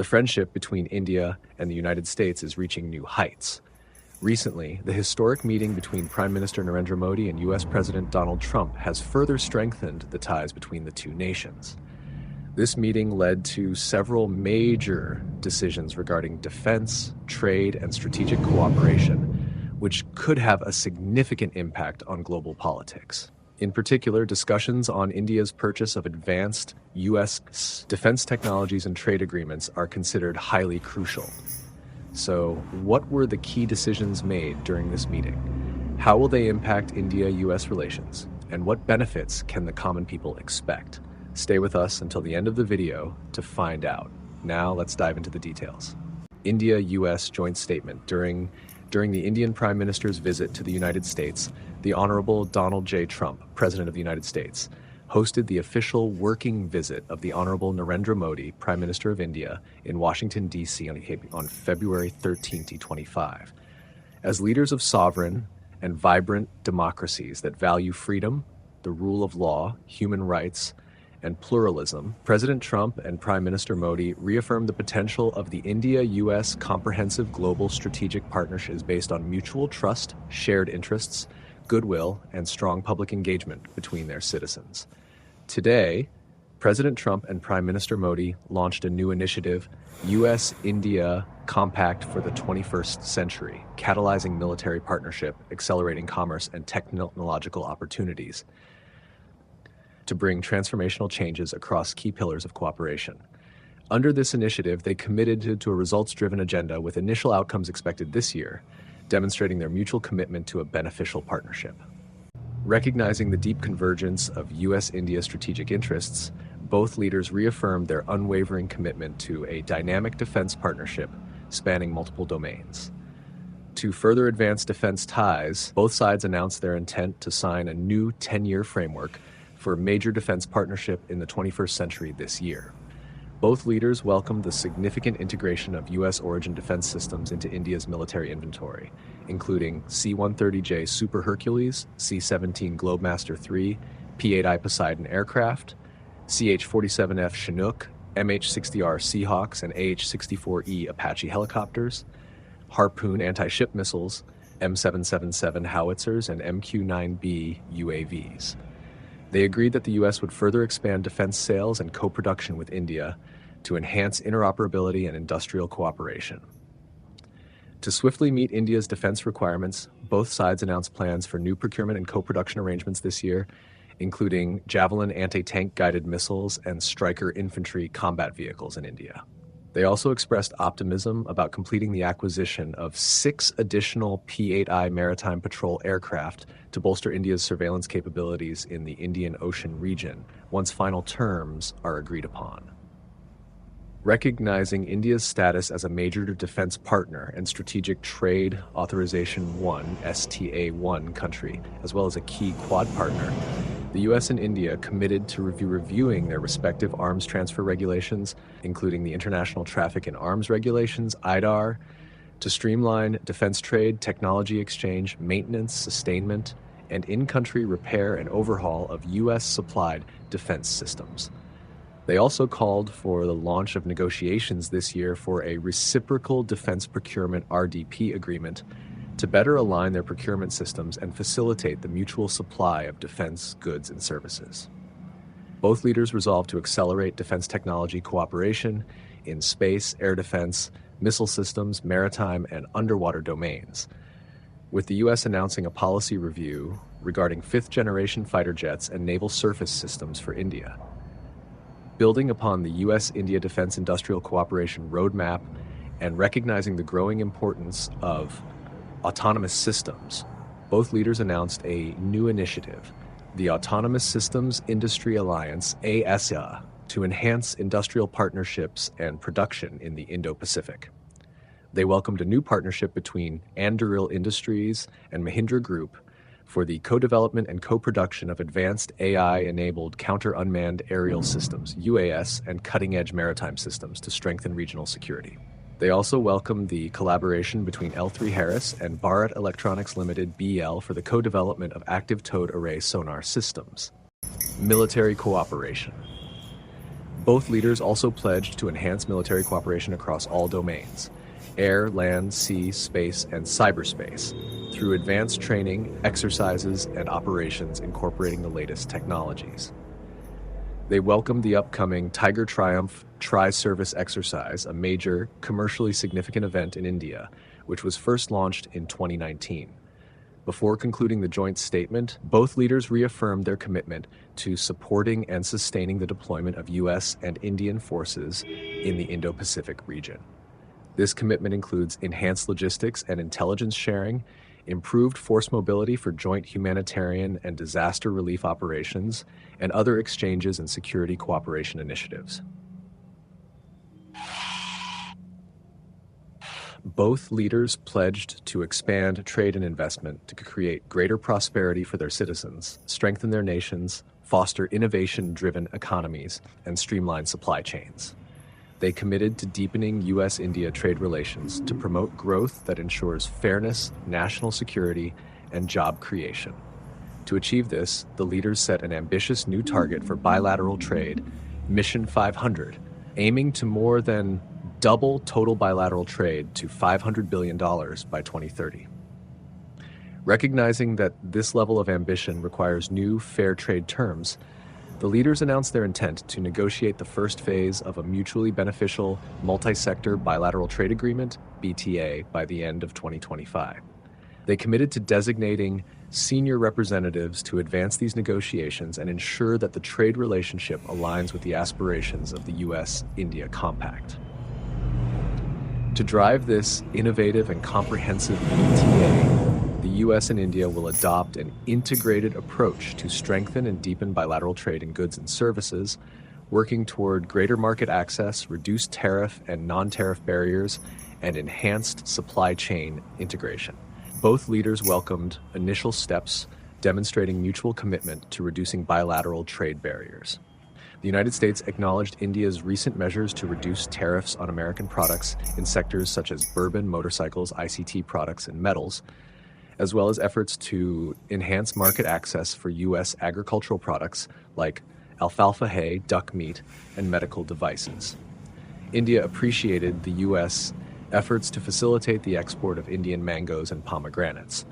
The friendship between India and the United States is reaching new heights. Recently, the historic meeting between Prime Minister Narendra Modi and U.S. President Donald Trump has further strengthened the ties between the two nations. This meeting led to several major decisions regarding defense, trade, and strategic cooperation, which could have a significant impact on global politics. In particular, discussions on India's purchase of advanced U.S. defense technologies and trade agreements are considered highly crucial. So, what were the key decisions made during this meeting? How will they impact India-U.S. relations? And what benefits can the common people expect? Stay with us until the end of the video to find out. Now, let's dive into the details. India-U.S. joint statement. During the Indian Prime Minister's visit to the United States, the Honorable Donald J. Trump, President of the United States, hosted the official working visit of the Honorable Narendra Modi, Prime Minister of India, in Washington, D.C. on February 13, 2025. As leaders of sovereign and vibrant democracies that value freedom, the rule of law, human rights, and pluralism, President Trump and Prime Minister Modi reaffirmed the potential of the India-U.S. comprehensive global strategic partnership is based on mutual trust, shared interests, goodwill, and strong public engagement between their citizens. Today, President Trump and Prime Minister Modi launched a new initiative, U.S.-India Compact for the 21st Century, catalyzing military partnership, accelerating commerce, and technological opportunities to bring transformational changes across key pillars of cooperation. Under this initiative, they committed to a results-driven agenda with initial outcomes expected this year, demonstrating their mutual commitment to a beneficial partnership. Recognizing the deep convergence of U.S.-India strategic interests, both leaders reaffirmed their unwavering commitment to a dynamic defense partnership spanning multiple domains. To further advance defense ties, both sides announced their intent to sign a new 10-year framework for a major defense partnership in the 21st century this year. Both leaders welcomed the significant integration of U.S. origin defense systems into India's military inventory, including C-130J Super Hercules, C-17 Globemaster III, P-8I Poseidon aircraft, CH-47F Chinook, MH-60R Seahawks, and AH-64E Apache helicopters, Harpoon anti-ship missiles, M777 howitzers, and MQ-9B UAVs. They agreed that the U.S. would further expand defense sales and co-production with India to enhance interoperability and industrial cooperation. To swiftly meet India's defense requirements, both sides announced plans for new procurement and co-production arrangements this year, including Javelin anti-tank guided missiles and Stryker infantry combat vehicles in India. They also expressed optimism about completing the acquisition of 6 additional P-8I maritime patrol aircraft to bolster India's surveillance capabilities in the Indian Ocean region once final terms are agreed upon. Recognizing India's status as a major defense partner and strategic trade authorization 1 (STA1) country, as well as a key Quad partner, the U.S. and India committed to reviewing their respective arms transfer regulations, including the International Traffic in Arms Regulations, IDAR, to streamline defense trade, technology exchange, maintenance, sustainment, and in-country repair and overhaul of U.S.-supplied defense systems. They also called for the launch of negotiations this year for a reciprocal defense procurement RDP agreement to better align their procurement systems and facilitate the mutual supply of defense goods and services. Both leaders resolved to accelerate defense technology cooperation in space, air defense, missile systems, maritime, and underwater domains, with the U.S. announcing a policy review regarding 5th-generation fighter jets and naval surface systems for India. Building upon the U.S.-India Defense Industrial Cooperation Roadmap and recognizing the growing importance of autonomous systems, both leaders announced a new initiative, the Autonomous Systems Industry Alliance, ASIA, to enhance industrial partnerships and production in the Indo-Pacific. They welcomed a new partnership between Anduril Industries and Mahindra Group for the co-development and co-production of advanced AI-enabled counter-unmanned aerial systems, UAS, and cutting-edge maritime systems to strengthen regional security. They also welcomed the collaboration between L3Harris and Bharat Electronics Limited (BL) for the co-development of active towed array sonar systems. Military cooperation. Both leaders also pledged to enhance military cooperation across all domains: air, land, sea, space, and cyberspace, through advanced training, exercises, and operations incorporating the latest technologies. They welcomed the upcoming Tiger Triumph Tri-Service exercise, a major, commercially significant event in India, which was first launched in 2019. Before concluding the joint statement, both leaders reaffirmed their commitment to supporting and sustaining the deployment of U.S. and Indian forces in the Indo-Pacific region. This commitment includes enhanced logistics and intelligence sharing, improved force mobility for joint humanitarian and disaster relief operations, and other exchanges and security cooperation initiatives. Both leaders pledged to expand trade and investment to create greater prosperity for their citizens, strengthen their nations, foster innovation-driven economies, and streamline supply chains. They committed to deepening U.S.-India trade relations to promote growth that ensures fairness, national security, and job creation. To achieve this, the leaders set an ambitious new target for bilateral trade, Mission 500, aiming to more than double total bilateral trade to $500 billion by 2030. Recognizing that this level of ambition requires new fair trade terms, the leaders announced their intent to negotiate the first phase of a mutually beneficial multi-sector bilateral trade agreement, BTA, by the end of 2025. They committed to designating senior representatives to advance these negotiations and ensure that the trade relationship aligns with the aspirations of the U.S.-India Compact. To drive this innovative and comprehensive BTA, the U.S. and India will adopt an integrated approach to strengthen and deepen bilateral trade in goods and services, working toward greater market access, reduced tariff and non-tariff barriers, and enhanced supply chain integration. Both leaders welcomed initial steps demonstrating mutual commitment to reducing bilateral trade barriers. The United States acknowledged India's recent measures to reduce tariffs on American products in sectors such as bourbon, motorcycles, ICT products, and metals, as well as efforts to enhance market access for U.S. agricultural products like alfalfa hay, duck meat, and medical devices. India appreciated the U.S. efforts to facilitate the export of Indian mangoes and pomegranates.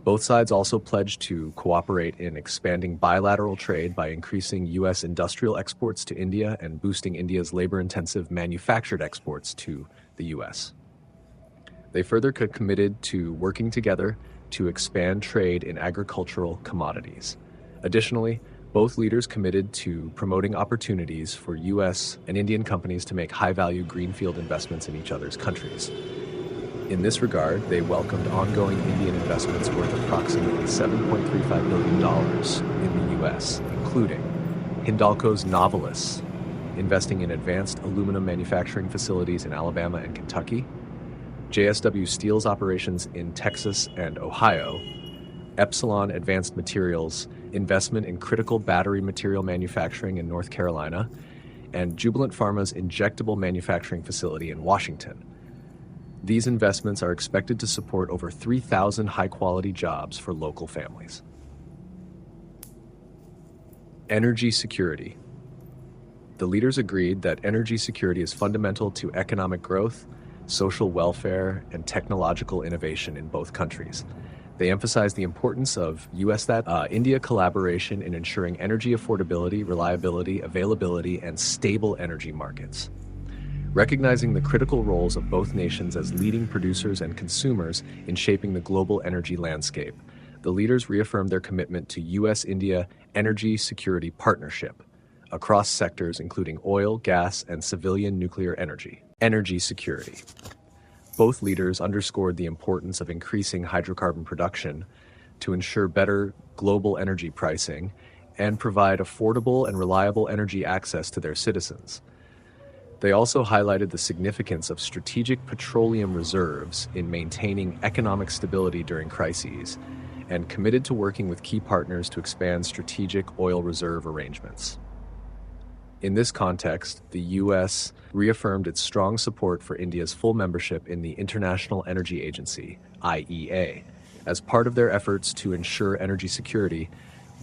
Both sides also pledged to cooperate in expanding bilateral trade by increasing U.S. industrial exports to India and boosting India's labor-intensive manufactured exports to the U.S. They further committed to working together to expand trade in agricultural commodities. Additionally, both leaders committed to promoting opportunities for U.S. and Indian companies to make high-value greenfield investments in each other's countries. In this regard, they welcomed ongoing Indian investments worth approximately $7.35 billion in the U.S., including Hindalco's Novelis, investing in advanced aluminum manufacturing facilities in Alabama and Kentucky, JSW Steel's operations in Texas and Ohio, Epsilon Advanced Materials' investment in critical battery material manufacturing in North Carolina, and Jubilant Pharma's injectable manufacturing facility in Washington. These investments are expected to support over 3,000 high-quality jobs for local families. Energy security. The leaders agreed that energy security is fundamental to economic growth, social welfare, and technological innovation in both countries. They emphasized the importance of U.S.-India collaboration in ensuring energy affordability, reliability, availability, and stable energy markets. Recognizing the critical roles of both nations as leading producers and consumers in shaping the global energy landscape, the leaders reaffirmed their commitment to U.S.-India energy security partnership across sectors including oil, gas, and civilian nuclear energy. Energy security. Both leaders underscored the importance of increasing hydrocarbon production to ensure better global energy pricing and provide affordable and reliable energy access to their citizens. They also highlighted the significance of strategic petroleum reserves in maintaining economic stability during crises and committed to working with key partners to expand strategic oil reserve arrangements. In this context, the U.S. reaffirmed its strong support for India's full membership in the International Energy Agency, IEA. As part of their efforts to ensure energy security,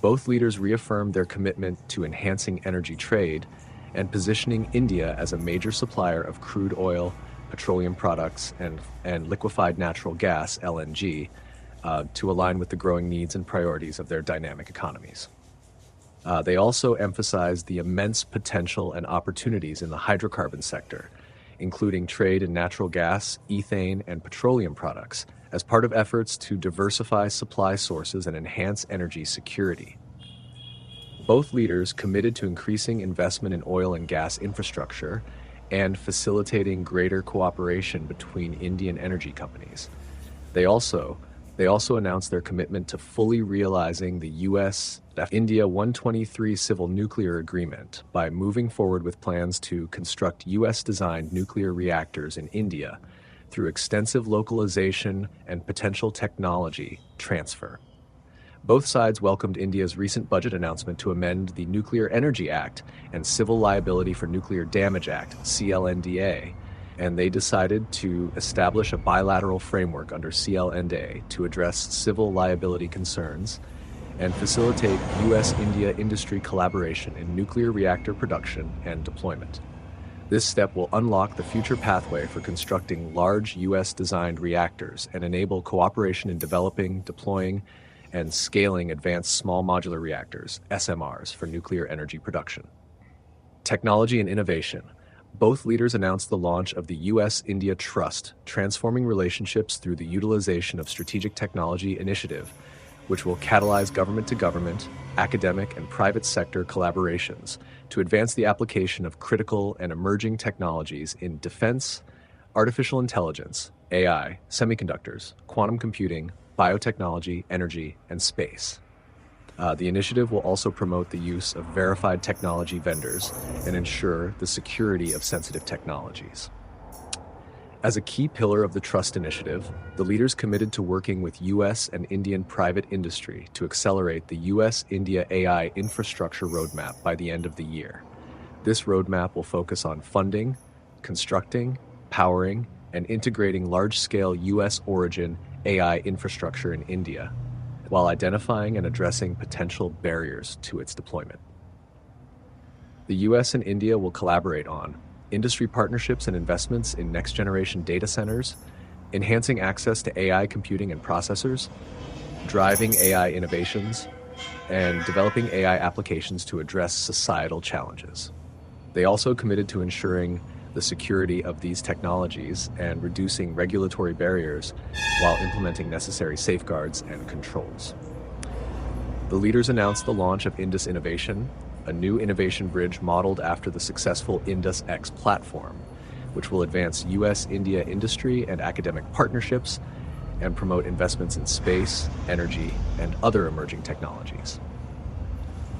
both leaders reaffirmed their commitment to enhancing energy trade and positioning India as a major supplier of crude oil, petroleum products, and liquefied natural gas, LNG, to align with the growing needs and priorities of their dynamic economies. They also emphasized the immense potential and opportunities in the hydrocarbon sector, including trade in natural gas, ethane, and petroleum products, as part of efforts to diversify supply sources and enhance energy security. Both leaders committed to increasing investment in oil and gas infrastructure and facilitating greater cooperation between Indian energy companies. They also announced their commitment to fully realizing the U.S.-India 123 Civil Nuclear Agreement by moving forward with plans to construct U.S.-designed nuclear reactors in India through extensive localization and potential technology transfer. Both sides welcomed India's recent budget announcement to amend the Nuclear Energy Act and Civil Liability for Nuclear Damage Act, CLNDA, and they decided to establish a bilateral framework under CLNDA to address civil liability concerns and facilitate U.S.-India industry collaboration in nuclear reactor production and deployment. This step will unlock the future pathway for constructing large U.S.-designed reactors and enable cooperation in developing, deploying, and scaling advanced small modular reactors, SMRs, for nuclear energy production. Technology and innovation. Both leaders announced the launch of the U.S.-India Trust, Transforming Relationships Through the Utilization of Strategic Technology initiative, which will catalyze government-to-government, academic, and private sector collaborations to advance the application of critical and emerging technologies in defense, artificial intelligence, AI, semiconductors, quantum computing, biotechnology, energy, and space. The initiative will also promote the use of verified technology vendors and ensure the security of sensitive technologies. As a key pillar of the Trust Initiative, the leaders committed to working with U.S. and Indian private industry to accelerate the U.S.-India AI infrastructure roadmap by the end of the year. This roadmap will focus on funding, constructing, powering, and integrating large-scale U.S.-origin AI infrastructure in India, while identifying and addressing potential barriers to its deployment. The U.S. and India will collaborate on industry partnerships and investments in next-generation data centers, enhancing access to AI computing and processors, driving AI innovations, and developing AI applications to address societal challenges. They also committed to ensuring the security of these technologies and reducing regulatory barriers while implementing necessary safeguards and controls. The leaders announced the launch of Indus Innovation, a new innovation bridge modeled after the successful Indus X platform, which will advance U.S.-India industry and academic partnerships and promote investments in space, energy, and other emerging technologies.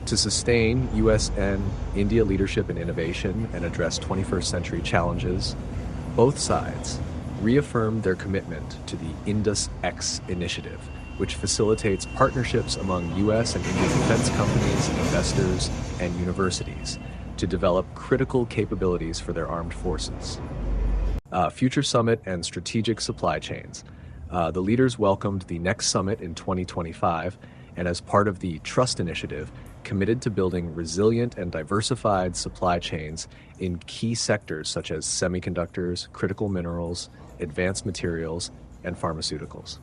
To sustain U.S. and India leadership in innovation and address 21st century challenges, both sides reaffirmed their commitment to the Indus X initiative, which facilitates partnerships among U.S. and Indian defense companies, investors, and universities to develop critical capabilities for their armed forces. Future Summit and Strategic Supply Chains. The leaders welcomed the next summit in 2025, and as part of the Trust Initiative, committed to building resilient and diversified supply chains in key sectors such as semiconductors, critical minerals, advanced materials, and pharmaceuticals.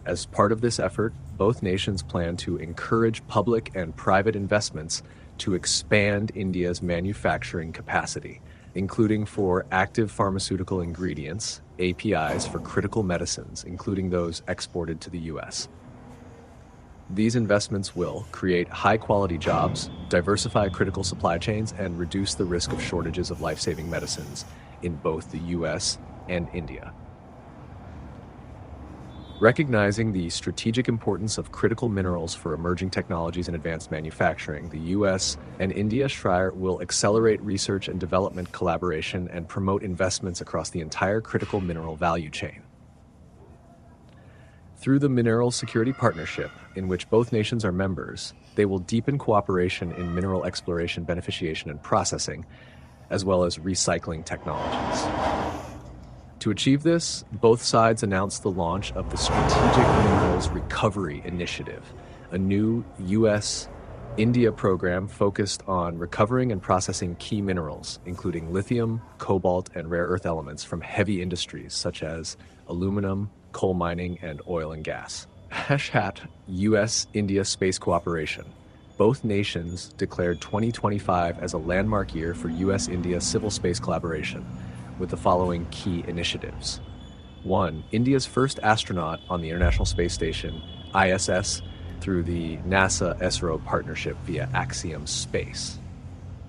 As part of this effort, both nations plan to encourage public and private investments to expand India's manufacturing capacity, including for active pharmaceutical ingredients, APIs for critical medicines, including those exported to the U.S. These investments will create high-quality jobs, diversify critical supply chains, and reduce the risk of shortages of life-saving medicines in both the U.S. and India. Recognizing the strategic importance of critical minerals for emerging technologies and advanced manufacturing, the U.S. and India will accelerate research and development collaboration and promote investments across the entire critical mineral value chain. Through the Mineral Security Partnership, in which both nations are members, they will deepen cooperation in mineral exploration, beneficiation, and processing, as well as recycling technologies. To achieve this, both sides announced the launch of the Strategic Minerals Recovery Initiative, a new U.S. India program focused on recovering and processing key minerals, including lithium, cobalt, and rare earth elements from heavy industries such as aluminum, coal mining, and oil and gas. US-India space cooperation. Both nations declared 2025 as a landmark year for US-India civil space collaboration, with the following key initiatives. 1. India's first astronaut on the International Space Station, ISS, through the NASA-ISRO partnership via Axiom Space.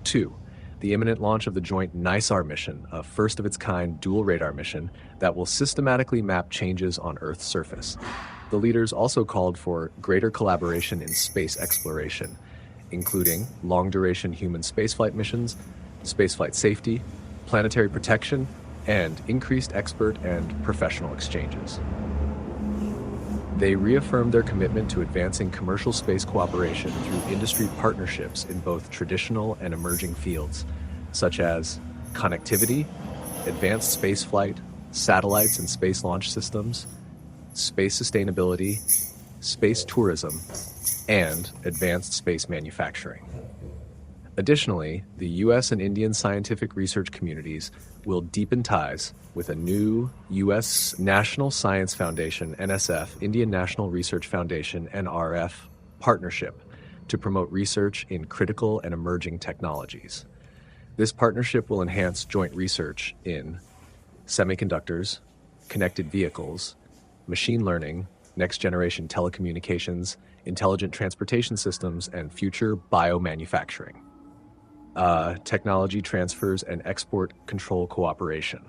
2. The imminent launch of the joint NISAR mission, a first-of-its-kind dual radar mission that will systematically map changes on Earth's surface. The leaders also called for greater collaboration in space exploration, including long-duration human spaceflight missions, spaceflight safety, planetary protection, and increased expert and professional exchanges. They reaffirmed their commitment to advancing commercial space cooperation through industry partnerships in both traditional and emerging fields, such as connectivity, advanced spaceflight, satellites and space launch systems, space sustainability, space tourism, and advanced space manufacturing. Additionally, the U.S. and Indian scientific research communities will deepen ties with a new U.S. National Science Foundation, NSF, Indian National Research Foundation, NRF, partnership to promote research in critical and emerging technologies. This partnership will enhance joint research in semiconductors, connected vehicles, machine learning, next-generation telecommunications, intelligent transportation systems, and future biomanufacturing. Technology transfers and export control cooperation.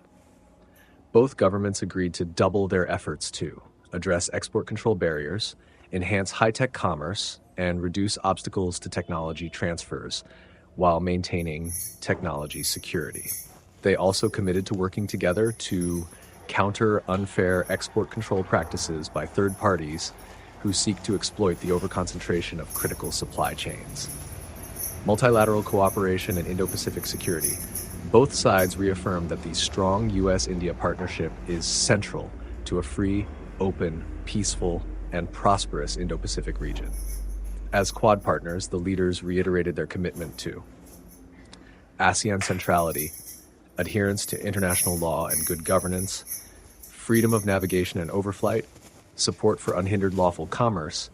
Both governments agreed to double their efforts to address export control barriers, enhance high-tech commerce, and reduce obstacles to technology transfers while maintaining technology security. They also committed to working together to counter unfair export control practices by third parties who seek to exploit the overconcentration of critical supply chains. Multilateral cooperation and Indo-Pacific security. Both sides reaffirmed that the strong U.S.-India partnership is central to a free, open, peaceful, and prosperous Indo-Pacific region. As Quad partners, the leaders reiterated their commitment to ASEAN centrality, adherence to international law and good governance, freedom of navigation and overflight, support for unhindered lawful commerce,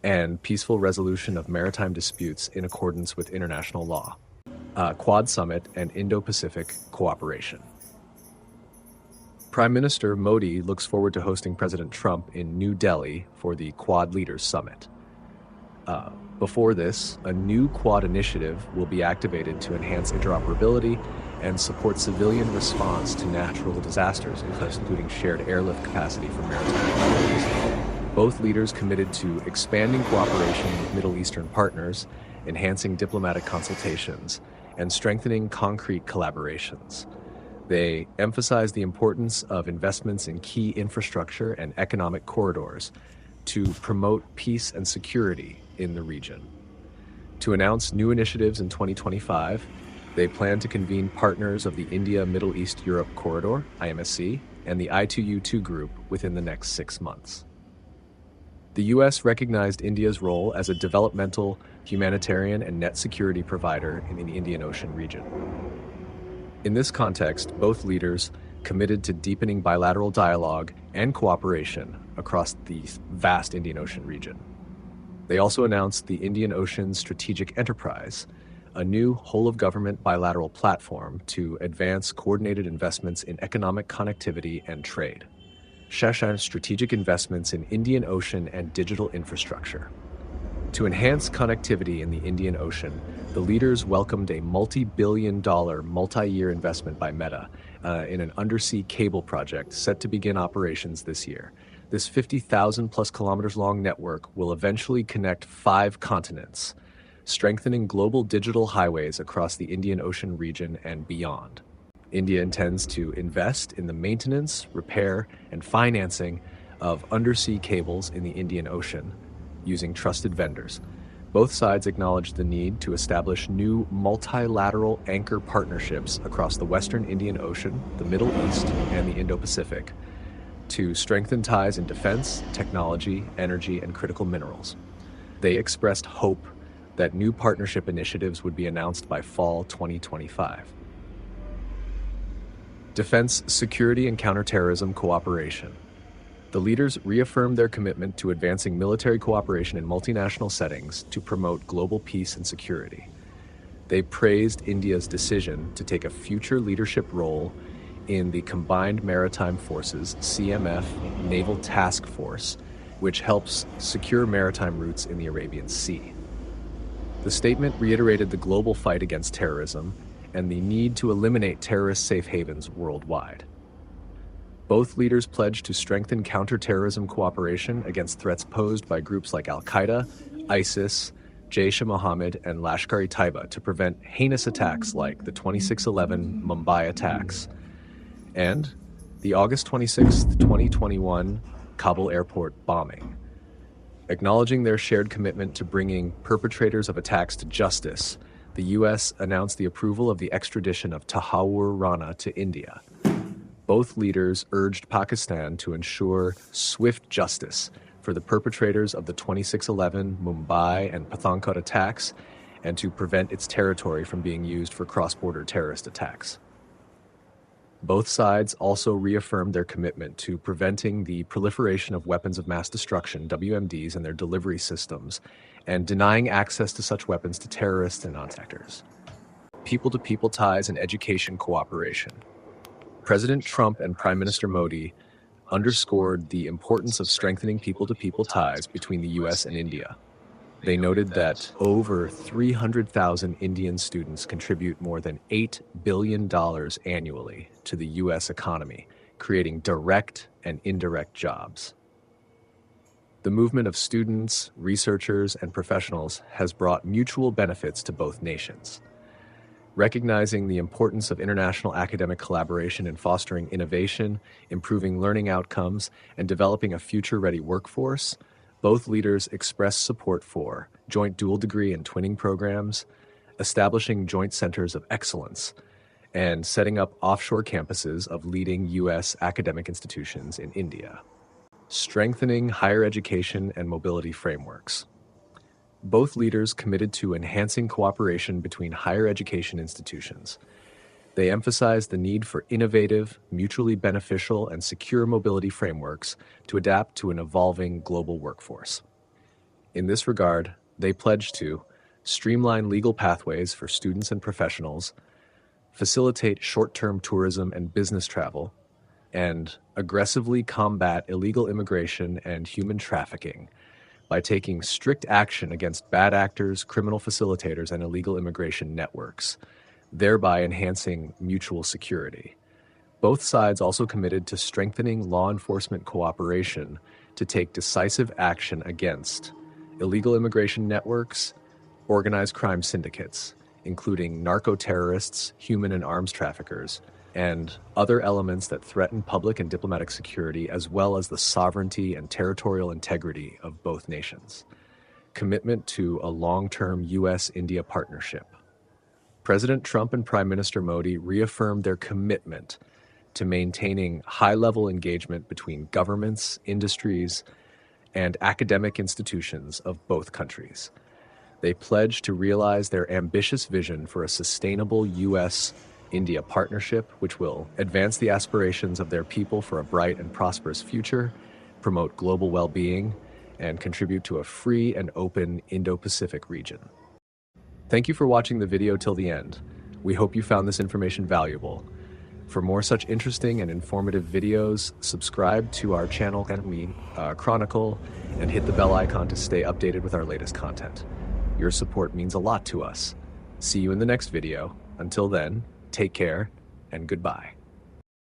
and peaceful resolution of maritime disputes in accordance with international law. Quad Summit and Indo-Pacific cooperation. Prime Minister Modi looks forward to hosting President Trump in New Delhi for the Quad Leaders Summit. Before this, a new Quad initiative will be activated to enhance interoperability and support civilian response to natural disasters, including shared airlift capacity for maritime authorities. Both leaders committed to expanding cooperation with Middle Eastern partners, enhancing diplomatic consultations, and strengthening concrete collaborations. They emphasized the importance of investments in key infrastructure and economic corridors to promote peace and security in the region. To announce new initiatives in 2025, they plan to convene partners of the India-Middle East-Europe Corridor, IMSC, and the I2U2 group within the next 6 months. The U.S. recognized India's role as a developmental, humanitarian, and net security provider in the Indian Ocean region. In this context, both leaders committed to deepening bilateral dialogue and cooperation across the vast Indian Ocean region. They also announced the Indian Ocean Strategic Enterprise, a new whole-of-government bilateral platform to advance coordinated investments in economic connectivity and trade. Strategic investments in Indian Ocean and digital infrastructure. To enhance connectivity in the Indian Ocean, the leaders welcomed a multi-billion-dollar, multi-year investment by Meta in an undersea cable project set to begin operations this year. This 50,000-plus kilometers long network will eventually connect 5 continents, strengthening global digital highways across the Indian Ocean region and beyond. India intends to invest in the maintenance, repair, and financing of undersea cables in the Indian Ocean using trusted vendors. Both sides acknowledged the need to establish new multilateral anchor partnerships across the Western Indian Ocean, the Middle East, and the Indo-Pacific to strengthen ties in defense, technology, energy, and critical minerals. They expressed hope that new partnership initiatives would be announced by fall 2025. Defense, security, and counterterrorism cooperation. The leaders reaffirmed their commitment to advancing military cooperation in multinational settings to promote global peace and security. They praised India's decision to take a future leadership role in the Combined Maritime Forces (CMF) Naval Task Force, which helps secure maritime routes in the Arabian Sea. The statement reiterated the global fight against terrorism and the need to eliminate terrorist safe havens worldwide. Both leaders pledged to strengthen counterterrorism cooperation against threats posed by groups like Al-Qaeda, ISIS, Jaish-e-Mohammed, and Lashkar-e-Taiba to prevent heinous attacks like the 26/11 Mumbai attacks and the August 26, 2021 Kabul airport bombing. Acknowledging their shared commitment to bringing perpetrators of attacks to justice, the U.S. announced the approval of the extradition of Tahawur Rana to India. Both leaders urged Pakistan to ensure swift justice for the perpetrators of the 26/11 Mumbai and Pathankot attacks and to prevent its territory from being used for cross-border terrorist attacks. Both sides also reaffirmed their commitment to preventing the proliferation of weapons of mass destruction, WMDs, and their delivery systems, and denying access to such weapons to terrorists and non-actors. People-to-people ties and education cooperation. President Trump and Prime Minister Modi underscored the importance of strengthening people-to-people ties between the U.S. and India. They noted that over 300,000 Indian students contribute more than $8 billion annually to the U.S. economy, creating direct and indirect jobs. The movement of students, researchers, and professionals has brought mutual benefits to both nations. Recognizing the importance of international academic collaboration in fostering innovation, improving learning outcomes, and developing a future-ready workforce, both leaders expressed support for joint dual degree and twinning programs, establishing joint centers of excellence, and setting up offshore campuses of leading U.S. academic institutions in India. Strengthening higher education and mobility frameworks. Both leaders committed to enhancing cooperation between higher education institutions. They emphasized the need for innovative, mutually beneficial, and secure mobility frameworks to adapt to an evolving global workforce. In this regard, they pledged to streamline legal pathways for students and professionals, facilitate short-term tourism and business travel, and aggressively combat illegal immigration and human trafficking by taking strict action against bad actors, criminal facilitators, and illegal immigration networks, thereby enhancing mutual security. Both sides also committed to strengthening law enforcement cooperation to take decisive action against illegal immigration networks, organized crime syndicates, including narco-terrorists, human and arms traffickers, and other elements that threaten public and diplomatic security, as well as the sovereignty and territorial integrity of both nations. Commitment to a long-term U.S.-India partnership. President Trump and Prime Minister Modi reaffirmed their commitment to maintaining high-level engagement between governments, industries, and academic institutions of both countries. They pledged to realize their ambitious vision for a sustainable U.S.-India partnership, which will advance the aspirations of their people for a bright and prosperous future, promote global well-being, and contribute to a free and open Indo-Pacific region. Thank you for watching the video till the end. We hope you found this information valuable. For more such interesting and informative videos, subscribe to our channel, Chronicle, and hit the bell icon to stay updated with our latest content. Your support means a lot to us. See you in the next video. Until then, take care and goodbye.